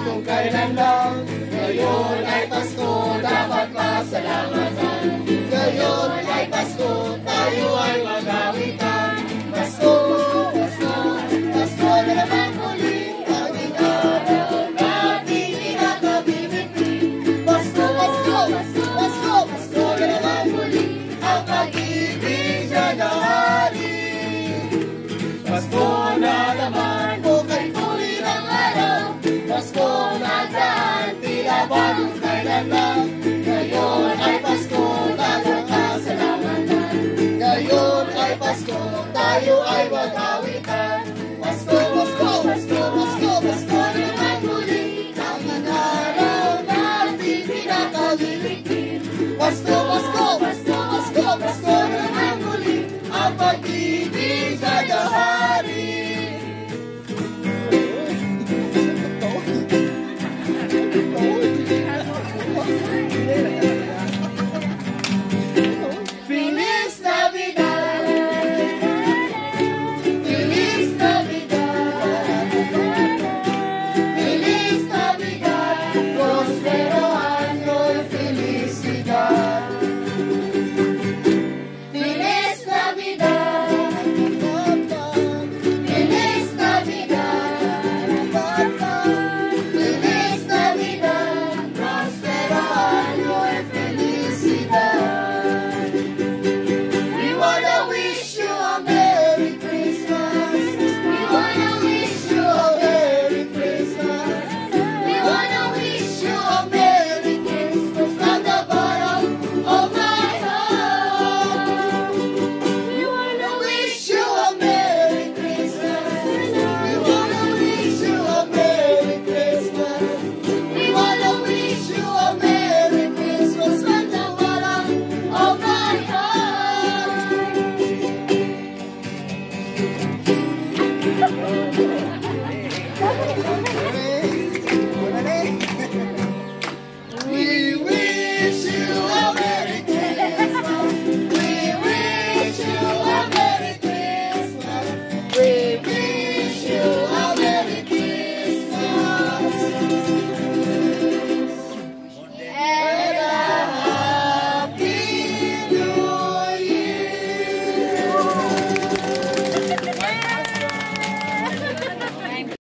Kung kailan lang, ngayon ay Pasko, dapat masalamatan. Ngayon ay Pasko, tayo ay mag-awitan. Pasko, Pasko, Pasko na naman muli, aming araw nating pinakabibigti. Pasko, Pasko, Pasko, Pasko, Pasko na naman muli, ang pag-ibig na nahari. Pasko na naman, bukay muli ng araw. Pasko nagdaan, tila bagong kailan lang. Ngayon ay Pasko, dapat masalamatan. Ngayon ay Pasko, tayo ay mag-awitan.